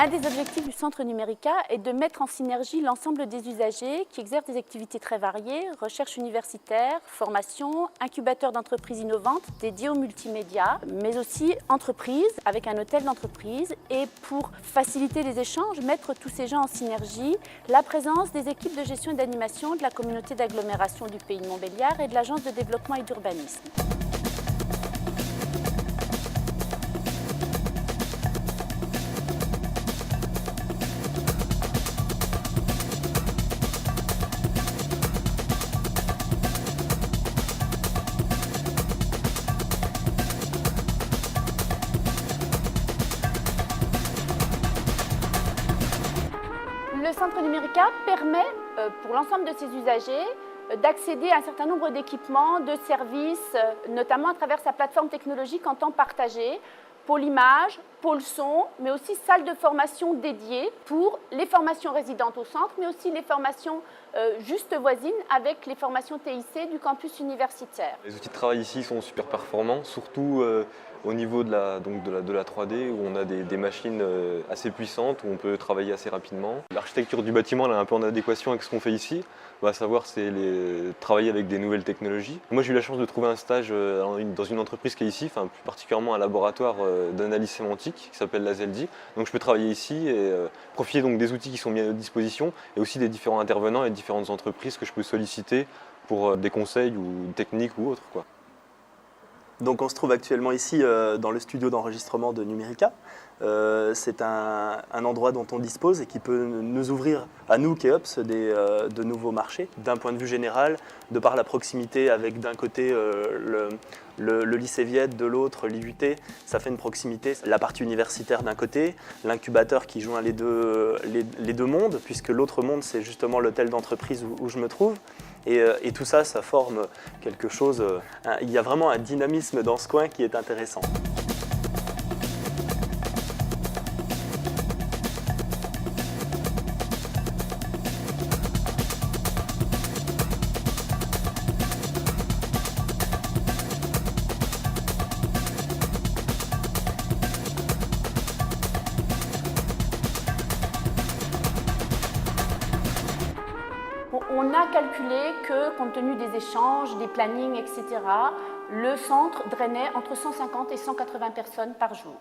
Un des objectifs du Centre Numérica est de mettre en synergie l'ensemble des usagers qui exercent des activités très variées, recherche universitaire, formation, incubateurs d'entreprises innovantes dédiés aux multimédia, mais aussi entreprises avec un hôtel d'entreprise. Et pour faciliter les échanges, mettre tous ces gens en synergie, la présence des équipes de gestion et d'animation de la communauté d'agglomération du Pays de Montbéliard et de l'Agence de développement et d'urbanisme. Le Centre Numérica permet, pour l'ensemble de ses usagers, d'accéder à un certain nombre d'équipements, de services, notamment à travers sa plateforme technologique en temps partagé, pôle image, pôle son, mais aussi salle de formation dédiée pour les formations résidentes au centre, mais aussi les formations juste voisines avec les formations TIC du campus universitaire. Les outils de travail ici sont super performants, surtout au niveau de la 3D, où on a des machines assez puissantes, où on peut travailler assez rapidement. L'architecture du bâtiment elle est un peu en adéquation avec ce qu'on fait ici, à savoir c'est travailler avec des nouvelles technologies. Moi j'ai eu la chance de trouver un stage dans une entreprise qui est ici, plus particulièrement un laboratoire d'analyse sémantique qui s'appelle la ZELDI. Donc je peux travailler ici et profiter donc des outils qui sont mis à notre disposition et aussi des différents intervenants et différentes entreprises que je peux solliciter pour des conseils ou techniques ou autres, quoi. Donc on se trouve actuellement ici dans le studio d'enregistrement de Numérica. C'est un endroit dont on dispose et qui peut nous ouvrir à nous, Keops, de nouveaux marchés. D'un point de vue général, de par la proximité avec d'un côté le lycée Viette, de l'autre l'IUT, ça fait une proximité. La partie universitaire d'un côté, l'incubateur qui joint les deux mondes, puisque l'autre monde c'est justement l'hôtel d'entreprise où je me trouve. Et tout ça, ça forme quelque chose, il y a vraiment un dynamisme dans ce coin qui est intéressant. On a calculé que, compte tenu des échanges, des plannings, etc., le centre drainait entre 150 et 180 personnes par jour.